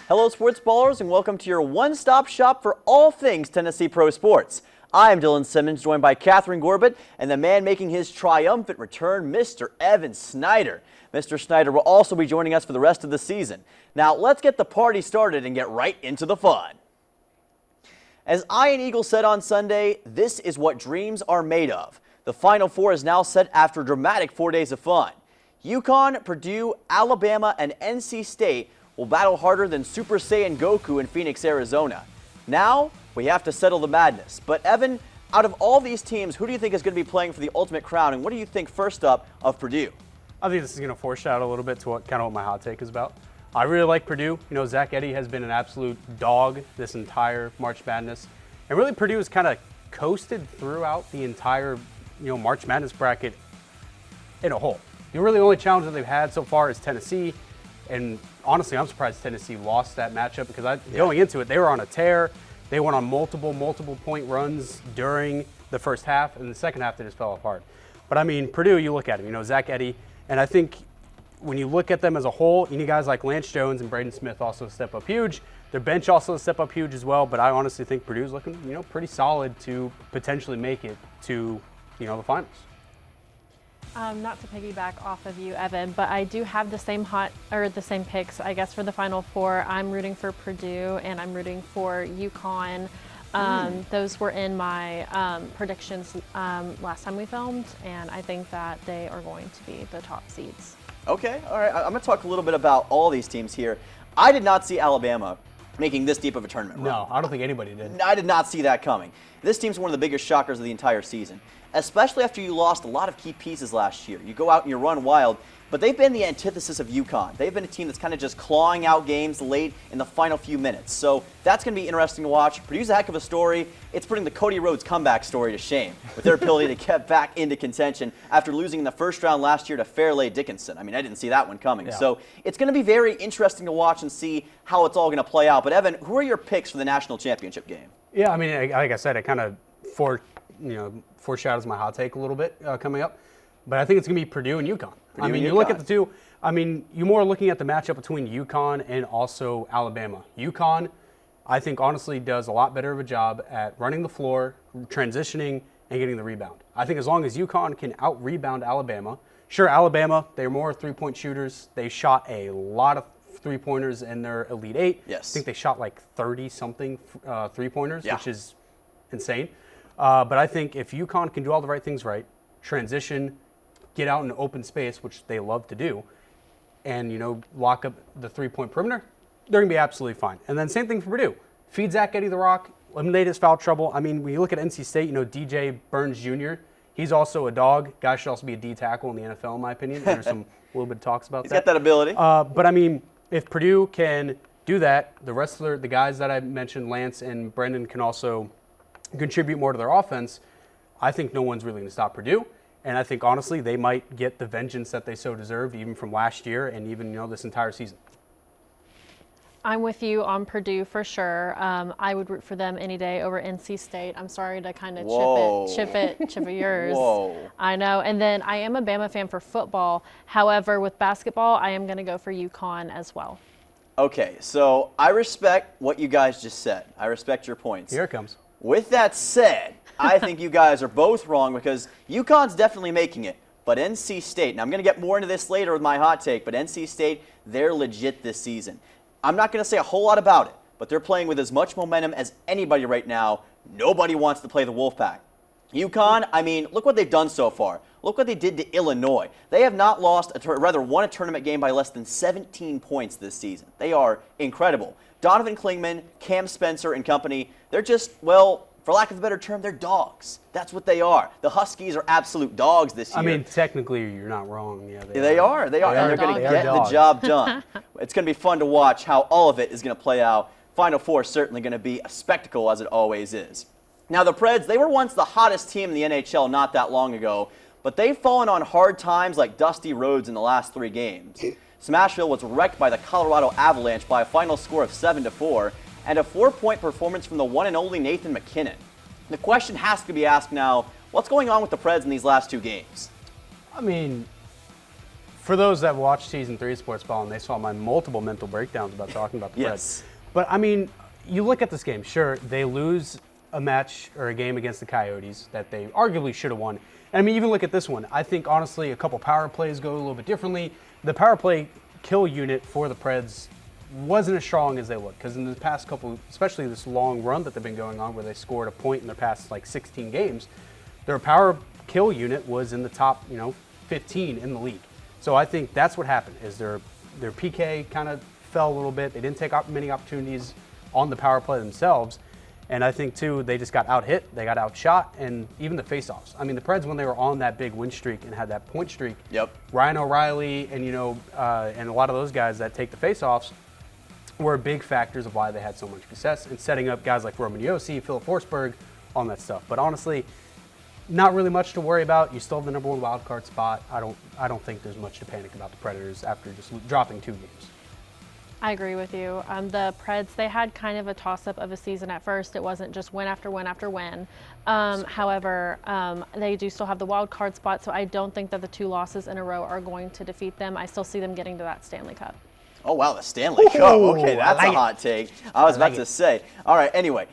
Hello, sports ballers, and welcome to your one-stop shop for all things Tennessee Pro Sports. I'm Dylan Simmons, joined by Catherine Gorbett and the man making his triumphant return, Mr. Evan Snyder. Mr. Snyder will also be joining us for the rest of the season. Now, let's get the party started and get right into the fun. As Iron Eagle said on Sunday, this is what dreams are made of. The Final Four is now set after a dramatic 4 days of fun. UConn, Purdue, Alabama, and NC State will battle harder than Super Saiyan Goku in Phoenix, Arizona. Now, we have to settle the madness. But Evan, out of all these teams, who do you think is going to be playing for the ultimate crown, and what do you think first up of Purdue? I think this is going to foreshadow a little bit to what my hot take is about. I really like Purdue. You know, Zach Edey has been an absolute dog this entire March Madness. And really, Purdue has kind of coasted throughout the entire, March Madness bracket in a whole. The really only challenge that they've had so far is Tennessee. And honestly, I'm surprised Tennessee lost that matchup because going into it, they were on a tear. They went on multiple point runs during the first half, and the second half they just fell apart. But I mean, Purdue, you look at him, Zach Edey, and I think when you look at them as a whole, you need guys like Lance Jones and Braden Smith also step up huge. Their bench also step up huge as well, but I honestly think Purdue's looking, pretty solid to potentially make it to, the finals. Not to piggyback off of you, Evan, but I do have the same picks, I guess, for the Final Four. I'm rooting for Purdue and I'm rooting for UConn. Those were in my predictions last time we filmed, and I think that they are going to be the top seeds. Okay, all right. I'm going to talk a little bit about all these teams here. I did not see Alabama making this deep of a tournament run. No, I don't think anybody did. I did not see that coming. This team's one of the biggest shockers of the entire season, especially after you lost a lot of key pieces last year. You go out and you run wild, but they've been the antithesis of UConn. They've been a team that's kind of just clawing out games late in the final few minutes. So that's going to be interesting to watch. Purdue's a heck of a story. It's putting the Cody Rhodes comeback story to shame with their ability to get back into contention after losing in the first round last year to Fairleigh Dickinson. I mean, I didn't see that one coming. Yeah. So it's going to be very interesting to watch and see how it's all going to play out. But Evan, who are your picks for the national championship game? Yeah, I mean, like I said, it kind of foreshadows my hot take a little bit coming up. But I think it's going to be Purdue and UConn. You look at the two. You're more looking at the matchup between UConn and also Alabama. UConn, I think, honestly, does a lot better of a job at running the floor, transitioning, and getting the rebound. I think as long as UConn can out-rebound Alabama. Sure, Alabama, they're more three-point shooters. They shot a lot of three-pointers in their Elite Eight. Yes. I think they shot like 30-something three-pointers, which is insane. But I think if UConn can do all the right things right, transition, get out in open space, which they love to do, and, lock up the three-point perimeter, they're going to be absolutely fine. And then same thing for Purdue. Feed Zach Edey the rock, eliminate his foul trouble. I mean, when you look at NC State, DJ Burns Jr., he's also a dog. Guy should also be a D tackle in the NFL, in my opinion. There's some little bit of talks about He's that. got that ability. But, I mean, if Purdue can do that, the rest of the guys that I mentioned, Lance and Brendan, can also contribute more to their offense. I think no one's really going to stop Purdue. And I think, honestly, they might get the vengeance that they so deserve, even from last year and even, this entire season. I'm with you on Purdue for sure. I would root for them any day over NC State. I'm sorry to kind of chip yours. Whoa. I know. And then I am a Bama fan for football. However, with basketball, I am going to go for UConn as well. Okay, so I respect what you guys just said. I respect your points. Here it comes. With that said, I think you guys are both wrong because UConn's definitely making it. But NC State, and I'm going to get more into this later with my hot take, but NC State, they're legit this season. I'm not going to say a whole lot about it, but they're playing with as much momentum as anybody right now. Nobody wants to play the Wolfpack. UConn, I mean, look what they've done so far. Look what they did to Illinois. They have not lost, won a tournament game by less than 17 points this season. They are incredible. Donovan Klingman, Cam Spencer, and company, they're just, well, for lack of a better term, they're dogs. That's what they are. The Huskies are absolute dogs this year. I mean, technically, you're not wrong. Yeah, they are. And they're going to get the job done. It's going to be fun to watch how all of it is going to play out. Final Four is certainly going to be a spectacle, as it always is. Now, the Preds, they were once the hottest team in the NHL not that long ago, but they've fallen on hard times like Dusty Rhodes in the last 3 games. Smashville was wrecked by the Colorado Avalanche by a final score of 7-4, and a 4-point performance from the one and only Nathan MacKinnon. The question has to be asked now, what's going on with the Preds in these last 2 games? I mean, For those that watched season 3 of Sportsballin, they saw my multiple mental breakdowns about talking about the Preds. But I mean, you look at this game, sure, they lose a match or a game against the Coyotes that they arguably should have won. And I mean, even look at this one. I think, honestly, a couple power plays go a little bit differently. The power play kill unit for the Preds wasn't as strong as they looked, because in the past couple, especially this long run that they've been going on where they scored a point in their past like 16 games, their power kill unit was in the top, 15 in the league. So I think that's what happened, is their PK kind of fell a little bit. They didn't take up many opportunities on the power play themselves. And I think, too, they just got out-hit, they got outshot, and even the face-offs. I mean, the Preds, when they were on that big win streak and had that point streak, Ryan O'Reilly and, and a lot of those guys that take the face-offs were big factors of why they had so much success in setting up guys like Roman Josi, Philip Forsberg, on that stuff. But honestly, not really much to worry about. You still have the number 1 wild card spot. I don't think there's much to panic about the Predators after just dropping 2 games. I agree with you. The Preds, they had kind of a toss-up of a season at first. It wasn't just win after win after win. However, they do still have the wild card spot, so I don't think that the 2 losses in a row are going to defeat them. I still see them getting to that Stanley Cup. Oh, wow, the Stanley Cup. Okay, that's a hot take. I was about to say. All right, anyway.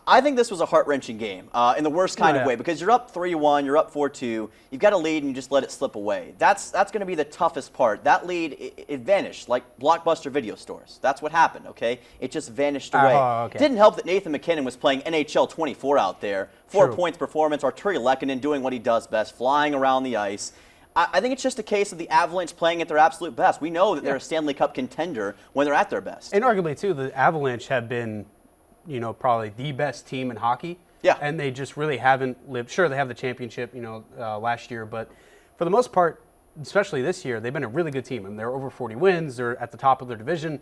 I think this was a heart-wrenching game in the worst kind of way, because you're up 3-1, you're up 4-2, you've got a lead and you just let it slip away. That's going to be the toughest part. That lead, it vanished like Blockbuster video stores. That's what happened, okay? It just vanished away. Okay. Didn't help that Nathan McKinnon was playing NHL 24 out there. 4 points performance, Arturi Lehkonen doing what he does best, flying around the ice. I think it's just a case of the Avalanche playing at their absolute best. We know that they're a Stanley Cup contender when they're at their best. And arguably, too, the Avalanche have been probably the best team in hockey. Yeah. And they just really haven't lived. Sure, they have the championship, last year, but for the most part, especially this year, they've been a really good team. I mean, they're over 40 wins. They're at the top of their division,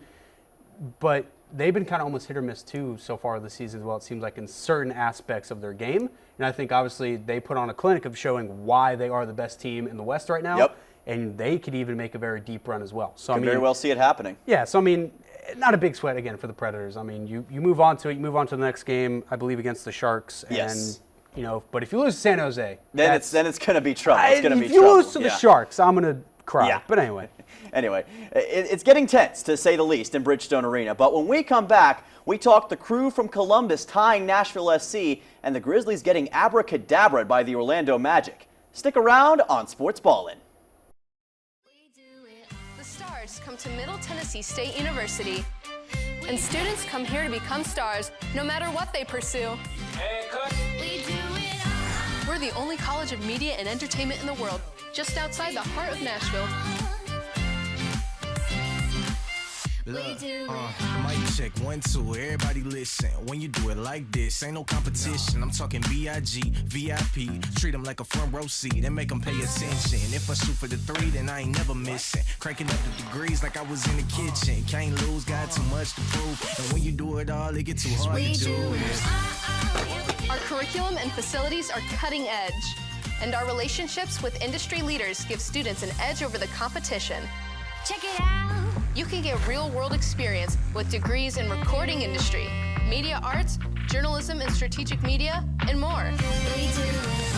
but they've been kind of almost hit or miss too so far this season as well. It seems like in certain aspects of their game. And I think obviously they put on a clinic of showing why they are the best team in the West right now. Yep. And they could even make a very deep run as well. So Could very well see it happening. Yeah, so I mean, not a big sweat again for the Predators. I mean, you move on to it. You move on to the next game, I believe, against the Sharks. Yes. And, but if you lose to San Jose, then it's going to be trouble. It's going to be trouble. If you lose to the Sharks, I'm going to cry. Yeah. But anyway. Anyway, it's getting tense, to say the least, in Bridgestone Arena. But when we come back, we talk the Crew from Columbus tying Nashville SC and the Grizzlies getting abracadabraed by the Orlando Magic. Stick around on Sportsballin. The stars come to Middle Tennessee State University, and students come here to become stars no matter what they pursue. We're the only college of media and entertainment in the world, just outside the heart of Nashville. Look, mic check 1 2, everybody listen. When you do it like this, ain't no competition. I'm talking B.I.G., VIP. Treat them like a front row seat and make them pay attention. If I shoot for the 3, then I ain't never missing. Cranking up the degrees like I was in the kitchen. Can't lose, got too much to prove. And when you do it all, it get too hard to do it. Our curriculum and facilities are cutting edge, and our relationships with industry leaders give students an edge over the competition. Check it out. You can get real-world experience with degrees in recording industry, media arts, journalism and strategic media, and more.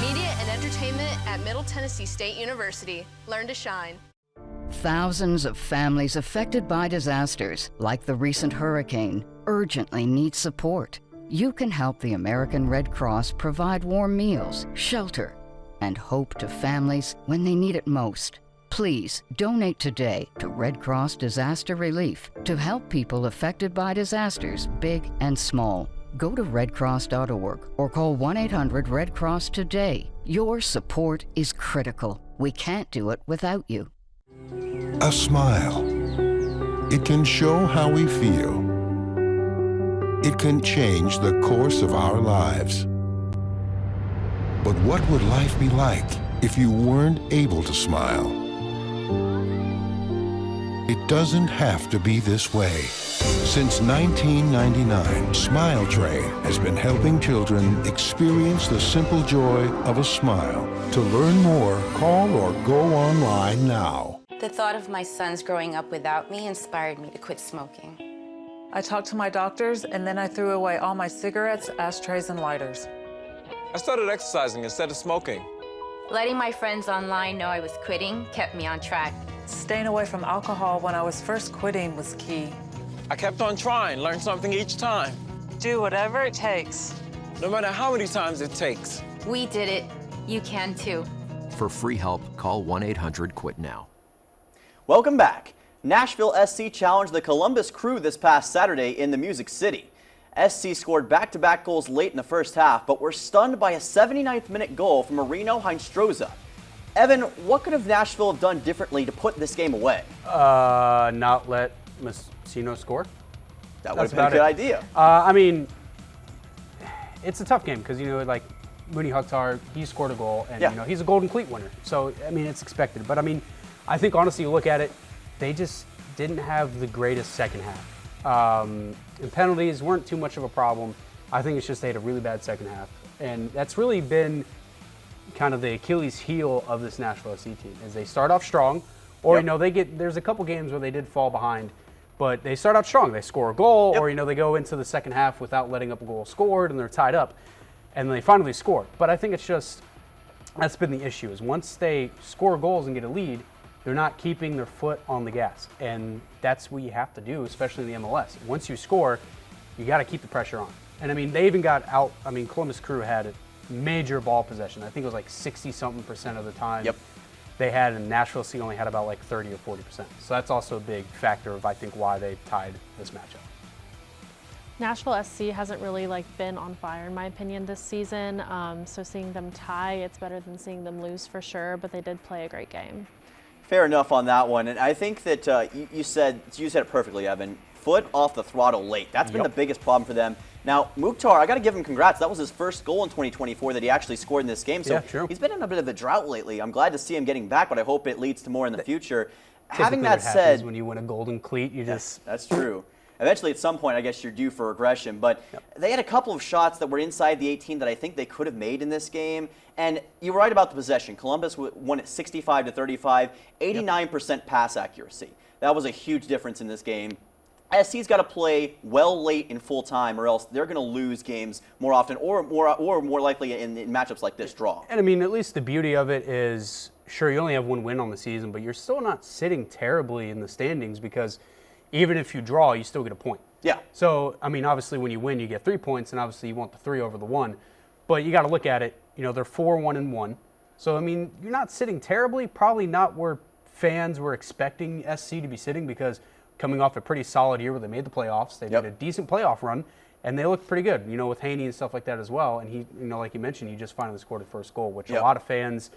Media and entertainment at Middle Tennessee State University. Learn to shine. Thousands of families affected by disasters, like the recent hurricane, urgently need support. You can help the American Red Cross provide warm meals, shelter, and hope to families when they need it most. Please donate today to Red Cross Disaster Relief to help people affected by disasters, big and small. Go to redcross.org or call 1-800-RED-CROSS today. Your support is critical. We can't do it without you. A smile. It can show how we feel. It can change the course of our lives. But what would life be like if you weren't able to smile? It doesn't have to be this way. Since 1999, Smile Train has been helping children experience the simple joy of a smile. To learn more, call or go online now. The thought of my sons growing up without me inspired me to quit smoking. I talked to my doctors, and then I threw away all my cigarettes, ashtrays, and lighters. I started exercising instead of smoking. Letting my friends online know I was quitting kept me on track. Staying away from alcohol when I was first quitting was key. I kept on trying, learned something each time. Do whatever it takes. No matter how many times it takes. We did it. You can too. For free help, call 1-800-QUIT-NOW. Welcome back. Nashville SC challenged the Columbus Crew this past Saturday in the Music City. SC scored back-to-back goals late in the first half, but were stunned by a 79th minute goal from Marino Heinstroza. Evan, what could have Nashville have done differently to put this game away? Not let Messino score. That would have been a good idea. I mean, it's a tough game because, like Mooney Hucktar, he scored a goal, and, he's a Golden Cleat winner. So, I mean, it's expected. But, I mean, I think, honestly, you look at it, they just didn't have the greatest second half. And penalties weren't too much of a problem. I think it's just they had a really bad second half. And that's really been kind of the Achilles heel of this Nashville SC team, is they start off strong, or, there's a couple games where they did fall behind, but they start out strong. They score a goal, or, they go into the second half without letting up a goal scored, and they're tied up, and they finally score. But I think it's just, that's been the issue, is once they score goals and get a lead, they're not keeping their foot on the gas. And that's what you have to do, especially in the MLS. Once you score, you got to keep the pressure on. And I mean, they even got out, Columbus Crew had major ball possession. I think it was like 60-something% of the time they had, and Nashville SC only had about like 30 or 40%. So that's also a big factor of, I think, why they tied this matchup. Nashville SC hasn't really been on fire in my opinion this season. So seeing them tie, it's better than seeing them lose for sure, but they did play a great game. Fair enough on that one. And I think that you said it perfectly, Evan. Foot off the throttle late. That's been the biggest problem for them. Now, Mukhtar, I got to give him congrats. That was his first goal in 2024 that he actually scored in this game. So he's been in a bit of a drought lately. I'm glad to see him getting back, but I hope it leads to more in the future. Having that said, when you win a Golden Cleat, that's true. Eventually, at some point, I guess you're due for regression. But they had a couple of shots that were inside the 18 that I think they could have made in this game. And you were right about the possession. Columbus won at 65-35, 89% pass accuracy. That was a huge difference in this game. SC's got to play well late in full time, or else they're going to lose games more often, or more likely in matchups like this draw. And I mean, at least the beauty of it is, sure, you only have one win on the season, but you're still not sitting terribly in the standings, because even if you draw, you still get a point. Yeah. So, I mean, obviously when you win, you get 3 points, and obviously you want the 3 over the 1. But you got to look at it, they're 4-1-1. So, I mean, you're not sitting terribly, probably not where fans were expecting SC to be sitting, because coming off a pretty solid year where they made the playoffs, they did a decent playoff run, and they looked pretty good, with Haney and stuff like that as well. And he, like you mentioned, he just finally scored his first goal, which a lot of fans,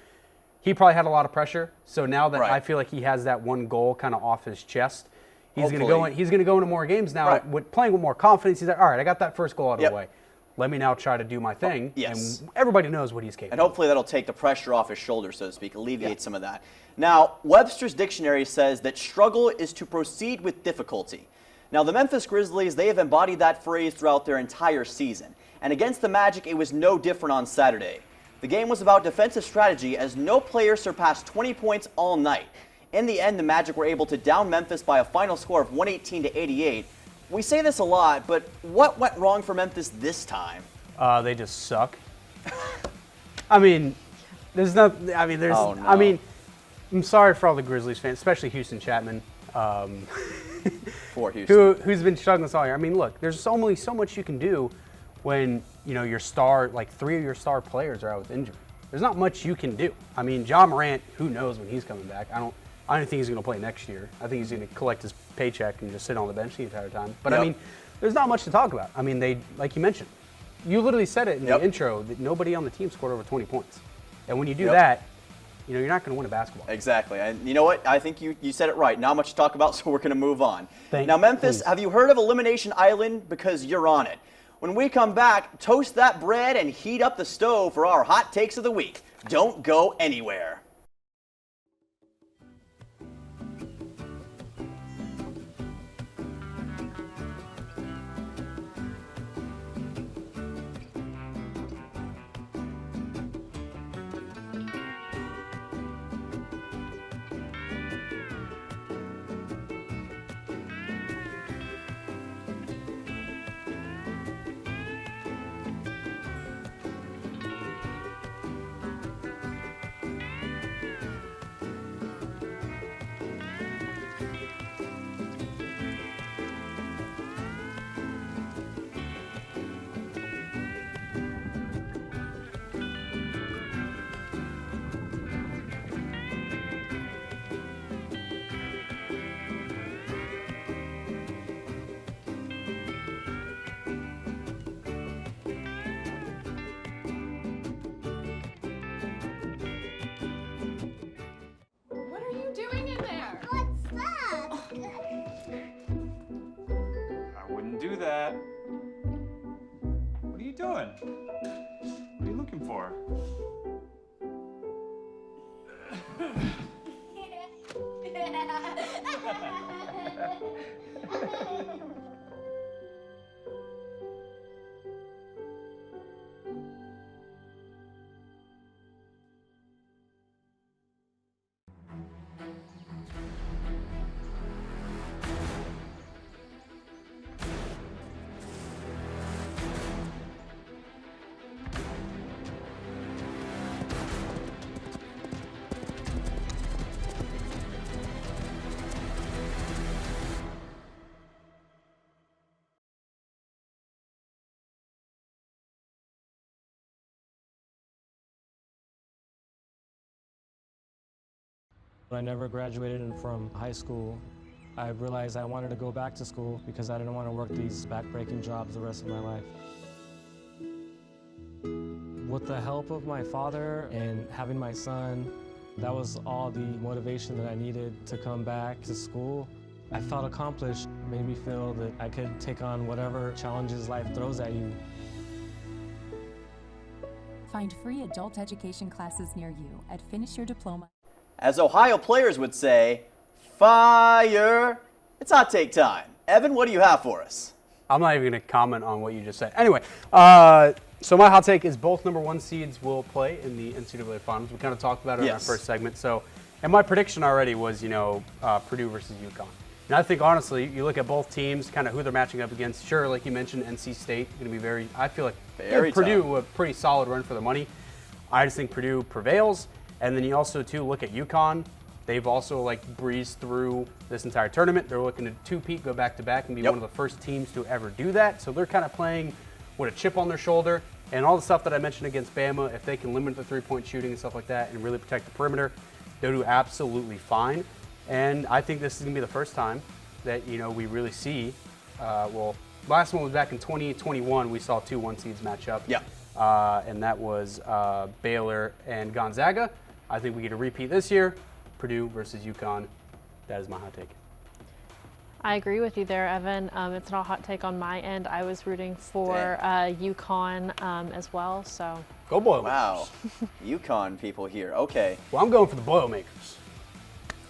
he probably had a lot of pressure. So now that I feel like he has that one goal kind of off his chest, he's going to go in. He's going to go into more games now, playing with more confidence. He's like, all right, I got that first goal out of the way. Let me now try to do my thing. Yes. And everybody knows what he's capable of. And hopefully that'll take the pressure off his shoulders, so to speak, alleviate some of that. Now, Webster's Dictionary says that struggle is to proceed with difficulty. Now, the Memphis Grizzlies, they have embodied that phrase throughout their entire season. And against the Magic, it was no different on Saturday. The game was about defensive strategy, as no player surpassed 20 points all night. In the end, the Magic were able to down Memphis by a final score of 118-88. We say this a lot, but what went wrong for Memphis this time? They just suck. I mean, there's no. I mean, there's. Oh, no. I mean, I'm sorry for all the Grizzlies fans, especially Houston Chapman, for Houston, who's been struggling this all year. I mean, look, there's only so much you can do when your star, like 3 of your star players, are out with injury. There's not much you can do. I mean, John Morant, who knows when he's coming back? I don't think he's going to play next year. I think he's going to collect his paycheck and just sit on the bench the entire time. But I mean, there's not much to talk about. I mean, they, like you mentioned, you literally said it in the intro that nobody on the team scored over 20 points. And when you do that, you're not going to win a basketball game. Exactly. And you know what? I think you said it right. Not much to talk about, so we're going to move on. Now, Memphis, have you heard of Elimination Island? Because you're on it. When we come back, toast that bread and heat up the stove for our hot takes of the week. Don't go anywhere. for? When I never graduated from high school, I realized I wanted to go back to school because I didn't want to work these back-breaking jobs the rest of my life. With the help of my father and having my son, that was all the motivation that I needed to come back to school. I felt accomplished, made me feel that I could take on whatever challenges life throws at you. Find free adult education classes near you at Finish Your Diploma. As Ohio players would say, fire! It's hot take time. Evan, what do you have for us? I'm not even going to comment on what you just said. Anyway, so my hot take is both number 1 seeds will play in the NCAA finals. We kind of talked about it in our first segment. So, and my prediction already was, Purdue versus UConn. And I think, honestly, you look at both teams, kind of who they're matching up against. Sure, like you mentioned, NC State going to be I feel like Purdue a pretty solid run for the money. I just think Purdue prevails. And then you also, too, look at UConn. They've also, breezed through this entire tournament. They're looking to two-peat, go back-to-back, and be one of the first teams to ever do that. So they're kind of playing with a chip on their shoulder. And all the stuff that I mentioned against Bama, if they can limit the three-point shooting and stuff like that and really protect the perimeter, they'll do absolutely fine. And I think this is going to be the first time that, we really see, last one was back in 2021. We saw 2 1 seeds match up. Yeah. And that was Baylor and Gonzaga. I think we get a repeat this year. Purdue versus UConn. That is my hot take. I agree with you there, Evan. It's not a hot take on my end. I was rooting for UConn as well. So go Boilermakers. Wow, UConn people here. Okay. Well, I'm going for the Boilermakers.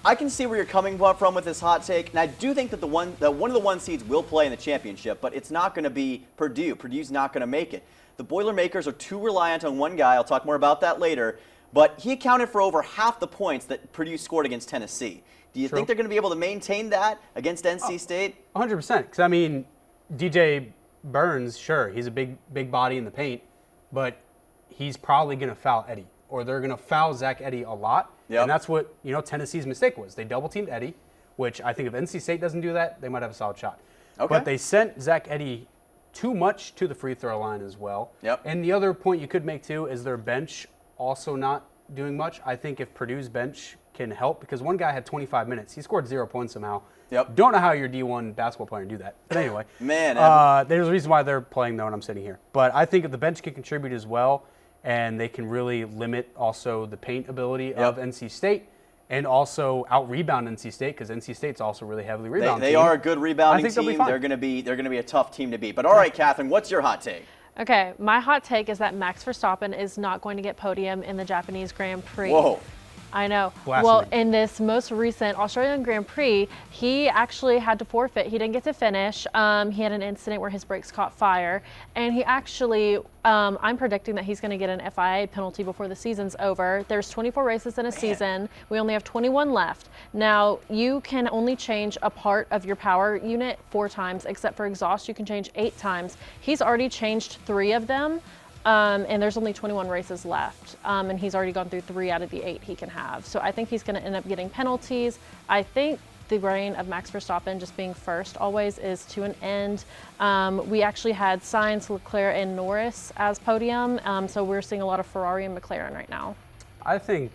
I can see where you're coming from with this hot take, and I do think that one of the 1 seeds will play in the championship, but it's not going to be Purdue. Purdue's not going to make it. The Boilermakers are too reliant on one guy. I'll talk more about that later. But he accounted for over half the points that Purdue scored against Tennessee. Do you think they're going to be able to maintain that against NC State? 100%. Because, I mean, DJ Burns, sure, he's a big body in the paint, but he's probably going to foul Eddie. Or they're going to foul Zach Edey a lot. Yep. And that's what, Tennessee's mistake was. They double-teamed Edey, which I think if NC State doesn't do that, they might have a solid shot. Okay. But they sent Zach Edey too much to the free throw line as well. Yep. And the other point you could make, too, is their bench also not doing much. I think if Purdue's bench can help, because one guy had 25 minutes. He scored 0 points somehow. Yep. Don't know how your D1 basketball player can do that. But anyway. Man. There's a reason why they're playing, though, and I'm sitting here. But I think if the bench can contribute as well, and they can really limit also the paint ability of NC State, and also out-rebound NC State, because NC State's also really heavily rebounding. They are a good rebounding team. They're going to be a tough team to beat. But all right, Catherine, what's your hot take? Okay, my hot take is that Max Verstappen is not going to get podium in the Japanese Grand Prix. Whoa. I know. Blasphemy. Well, in this most recent Australian Grand Prix, he actually had to forfeit. He didn't get to finish. He had an incident where his brakes caught fire. And he actually, I'm predicting that he's going to get an FIA penalty before the season's over. There's 24 races in a season. We only have 21 left. Now, you can only change a part of your power unit 4 times, except for exhaust, you can change 8 times. He's already changed 3 of them. And there's only 21 races left, and he's already gone through 3 out of the 8 he can have. So I think he's going to end up getting penalties. I think the reign of Max Verstappen just being first always is to an end. We actually had Sainz, Leclerc, and Norris as podium, so we're seeing a lot of Ferrari and McLaren right now. I think,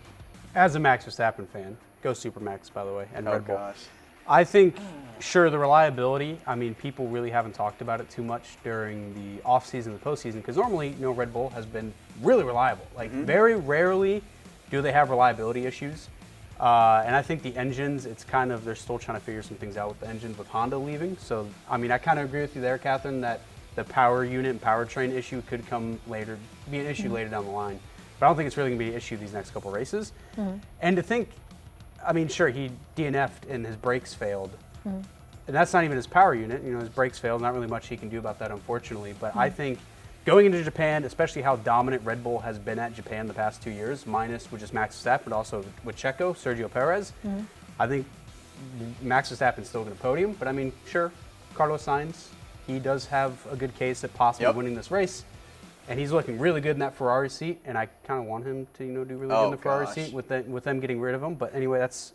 as a Max Verstappen fan, go Supermax, by the way, and Red Bull. Gosh. I think, sure, the reliability, I mean, people really haven't talked about it too much during the offseason and the postseason, because normally, Red Bull has been really reliable. Like, very rarely do they have reliability issues. And I think the engines, it's kind of, they're still trying to figure some things out with the engines with Honda leaving. So, I mean, I kind of agree with you there, Catherine, that the power unit and powertrain issue could come later, be an issue later down the line. But I don't think it's really going to be an issue these next couple races. And to think, I mean, sure, he DNF'd and his brakes failed. And that's not even his power unit. You know, his brakes failed. Not really much he can do about that, unfortunately. But I think going into Japan, especially how dominant Red Bull has been at Japan the past 2 years, minus with just Max Verstappen, but also with Checo, Sergio Perez, I think Max Verstappen's still going to podium. But I mean, sure, Carlos Sainz, he does have a good case at possibly winning this race. And he's looking really good in that Ferrari seat, and I kind of want him to, do really good in the Ferrari seat with them getting rid of him. But anyway, that's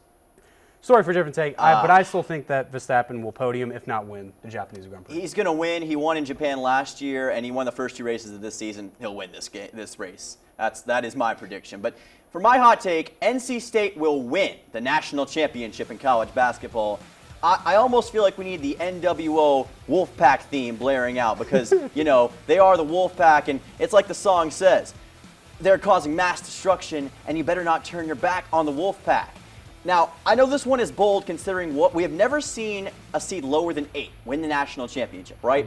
story for a different take. But I still think that Verstappen will podium, if not win, the Japanese Grand Prix. He's going to win. He won in Japan last year, and he won the first 2 races of this season. He'll win this race. That is my prediction. But for my hot take, NC State will win the national championship in college basketball. I almost feel like we need the NWO Wolfpack theme blaring out because, they are the Wolfpack, and it's like the song says. They're causing mass destruction, and you better not turn your back on the Wolfpack. Now, I know this one is bold considering what we have never seen a seed lower than 8 win the national championship, right?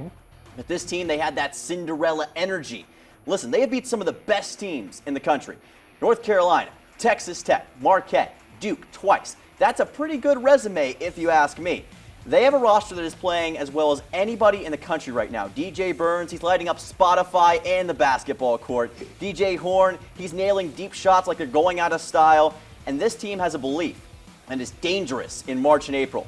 But this team, they had that Cinderella energy. Listen, they have beat some of the best teams in the country. North Carolina, Texas Tech, Marquette, Duke twice. That's a pretty good resume if you ask me. They have a roster that is playing as well as anybody in the country right now. DJ Burns, he's lighting up Spotify and the basketball court. DJ Horn, he's nailing deep shots like they're going out of style. And this team has a belief and is dangerous in March and April.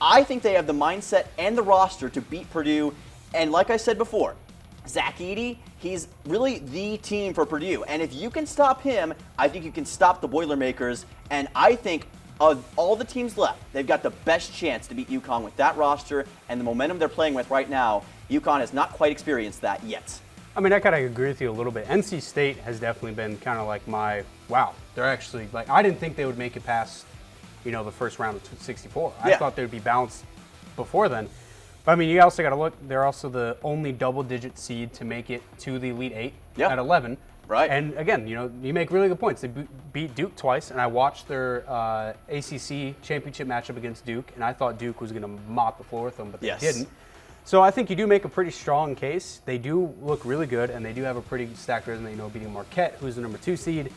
I think they have the mindset and the roster to beat Purdue. And like I said before, Zach Edey, he's really the team for Purdue. And if you can stop him, I think you can stop the Boilermakers. And I think of all the teams left, they've got the best chance to beat UConn with that roster and the momentum they're playing with right now. UConn has not quite experienced that yet. I mean, I kind of agree with you a little bit. NC State has definitely been kind of like wow, they're actually, I didn't think they would make it past, the first round of 64. I thought they'd be bounced before then. But I mean, you also got to look, they're also the only double-digit seed to make it to the Elite 8 at 11. Right. And again, you make really good points. They beat Duke twice, and I watched their ACC championship matchup against Duke, and I thought Duke was going to mop the floor with them, but they didn't. So I think you do make a pretty strong case. They do look really good, and they do have a pretty stacked resume, beating Marquette, who's the number 2 seed.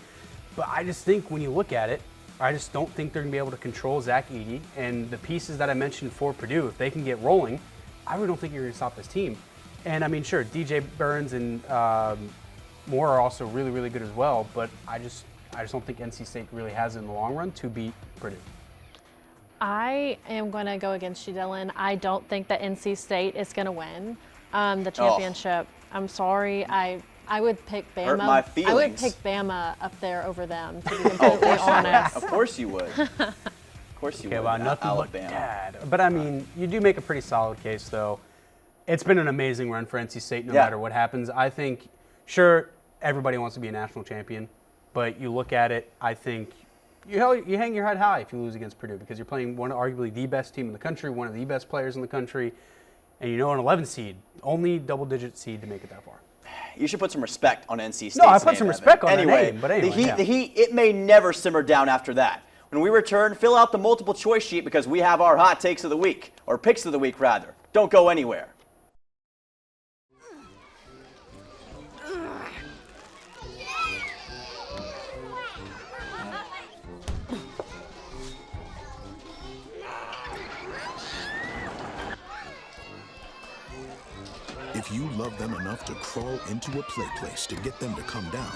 But I just think when you look at it, I just don't think they're going to be able to control Zach Edey. And the pieces that I mentioned for Purdue, if they can get rolling, I really don't think you're going to stop this team. And I mean, sure, DJ Burns and Moore are also really, really good as well. But I just don't think NC State really has it in the long run to beat Purdue. I am going to go against you, Dylan. I don't think that NC State is going to win the championship. I'm sorry. I would pick Bama. Hurt my feelings. I would pick Bama up there over them, to be completely honest. Of course you would. Of course you would. Well, nothing Alabama. but dad. But I mean, you do make a pretty solid case, though. It's been an amazing run for NC State no matter what happens. I think, sure, everybody wants to be a national champion, but you look at it, I think you hang your head high if you lose against Purdue because you're playing arguably the best team in the country, one of the best players in the country, and an 11 seed, only double-digit seed to make it that far. You should put some respect on NC State's No, I put name, some Evan. respect on the name, but anyway. The heat, it may never simmer down after that. When we return, fill out the multiple choice sheet because we have our hot takes of the week, or picks of the week, rather. Don't go anywhere. If you love them enough to crawl into a play place to get them to come down,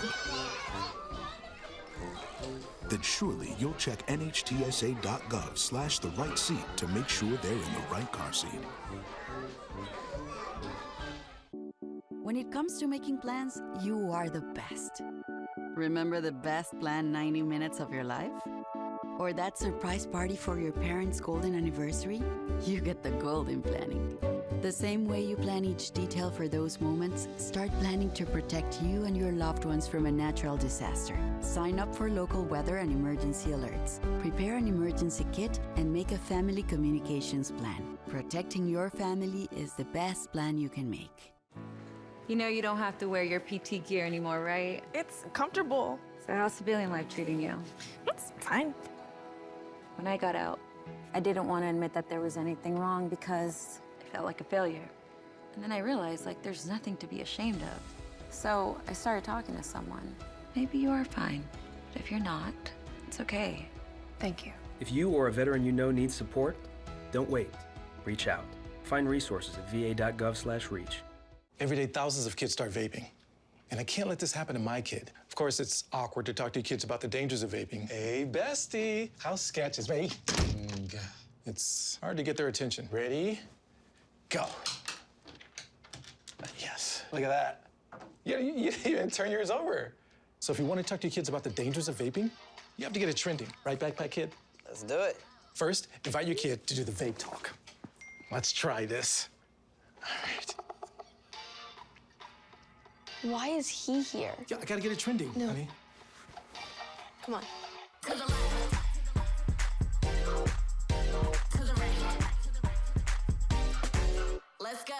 then surely you'll check nhtsa.gov/the right seat to make sure they're in the right car seat. When it comes to making plans, you are the best. Remember the best planned 90 minutes of your life? Or that surprise party for your parents' golden anniversary? You get the golden planning. The same way you plan each detail for those moments, start planning to protect you and your loved ones from a natural disaster. Sign up for local weather and emergency alerts. Prepare an emergency kit and make a family communications plan. Protecting your family is the best plan you can make. You know you don't have to wear your PT gear anymore, right? It's comfortable. So how's civilian life treating you? It's fine. When I got out, I didn't want to admit that there was anything wrong because I felt like a failure. And then I realized, like, there's nothing to be ashamed of. So I started talking to someone. Maybe you are fine, but if you're not, it's okay. Thank you. If you or a veteran you know needs support, don't wait. Reach out. Find resources at va.gov/reach. Every day, thousands of kids start vaping. And I can't let this happen to my kid. Of course, it's awkward to talk to your kids about the dangers of vaping. Hey, bestie, how sketch is me? It's hard to get their attention. Ready? Go. Yes, look at that. You even turn yours over. So if you want to talk to your kids about the dangers of vaping, you have to get it trending. Right, backpack kid? Let's do it. First, invite your kid to do the vape talk. Let's try this. All right. Why is he here? Yeah, I gotta get it trending, honey. Come on. Let's go.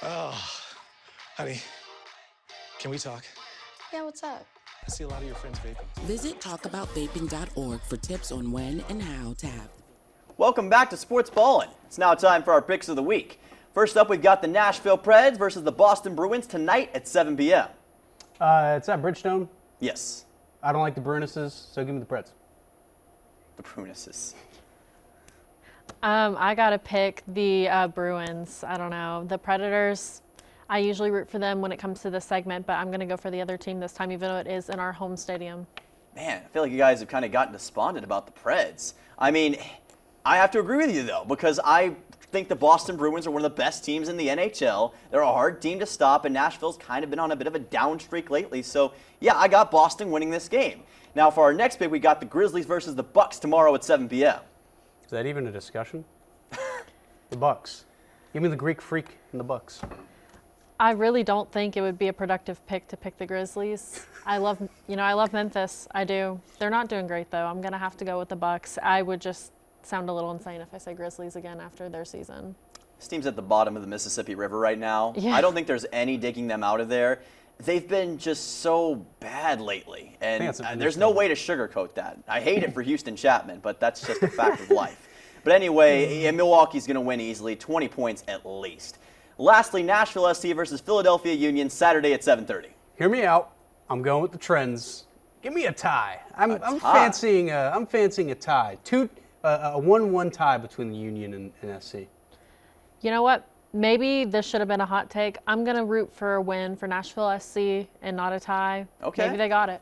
Oh, honey, can we talk? Yeah, what's up? I see a lot of your friends vaping. Visit talkaboutvaping.org for tips on when and how to have. Welcome back to Sportsballin. It's now time for our picks of the week. First up, we've got the Nashville Preds versus the Boston Bruins tonight at 7 p.m. It's at Bridgestone. Yes. I don't like the Bruinesses, so give me the Preds. The Bruinesses. I gotta pick the Bruins. I don't know. The Predators, I usually root for them when it comes to this segment, but I'm gonna go for the other team this time, even though it is in our home stadium. Man, I feel like you guys have kind of gotten despondent about the Preds. I mean, I have to agree with you, though, because I think the Boston Bruins are one of the best teams in the NHL. They're a hard team to stop, and Nashville's kind of been on a bit of a down streak lately. So, yeah, I got Boston winning this game. Now, for our next pick, we got the Grizzlies versus the Bucks tomorrow at 7 p.m. Is that even a discussion? The Bucks. Give me the Greek freak and the Bucks. I really don't think it would be a productive pick to pick the Grizzlies. I love Memphis. I do. They're not doing great, though. I'm going to have to go with the Bucks. I would just sound a little insane if I say Grizzlies again after their season. This team's at the bottom of the Mississippi River right now. Yeah. I don't think there's any digging them out of there. They've been just so bad lately, and there's no way to sugarcoat that. I hate it for Houston Chapman, but that's just a fact of life. But anyway, Milwaukee's going to win easily, 20 points at least. Lastly, Nashville SC versus Philadelphia Union, Saturday at 7:30. Hear me out. I'm going with the Trends. Give me a tie. I'm fancying a tie. A 1-1 tie between the Union and SC. You know what? Maybe this should have been a hot take. I'm going to root for a win for Nashville SC and not a tie. Okay. Maybe they got it.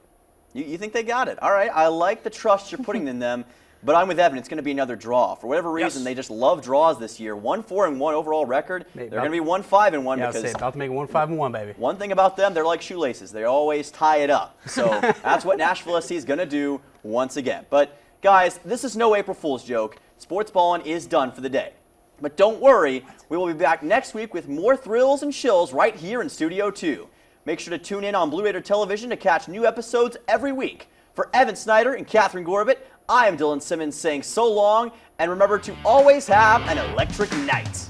You think they got it? All right. I like the trust you're putting in them, but I'm with Evan. It's going to be another draw. For whatever reason, They just love draws this year. 1-4-1 overall record. They're going to be 1-5-1 yeah, because about to make it 1-5-1, baby. One thing about them, they're like shoelaces. They always tie it up. So that's what Nashville SC is going to do once again. But guys, this is no April Fool's joke. Sportsballin is done for the day. But don't worry, we will be back next week with more thrills and chills right here in Studio 2. Make sure to tune in on Blue Raider Television to catch new episodes every week. For Evan Snyder and Catherine Gorbett, I am Dylan Simmons saying so long, and remember to always have an electric night.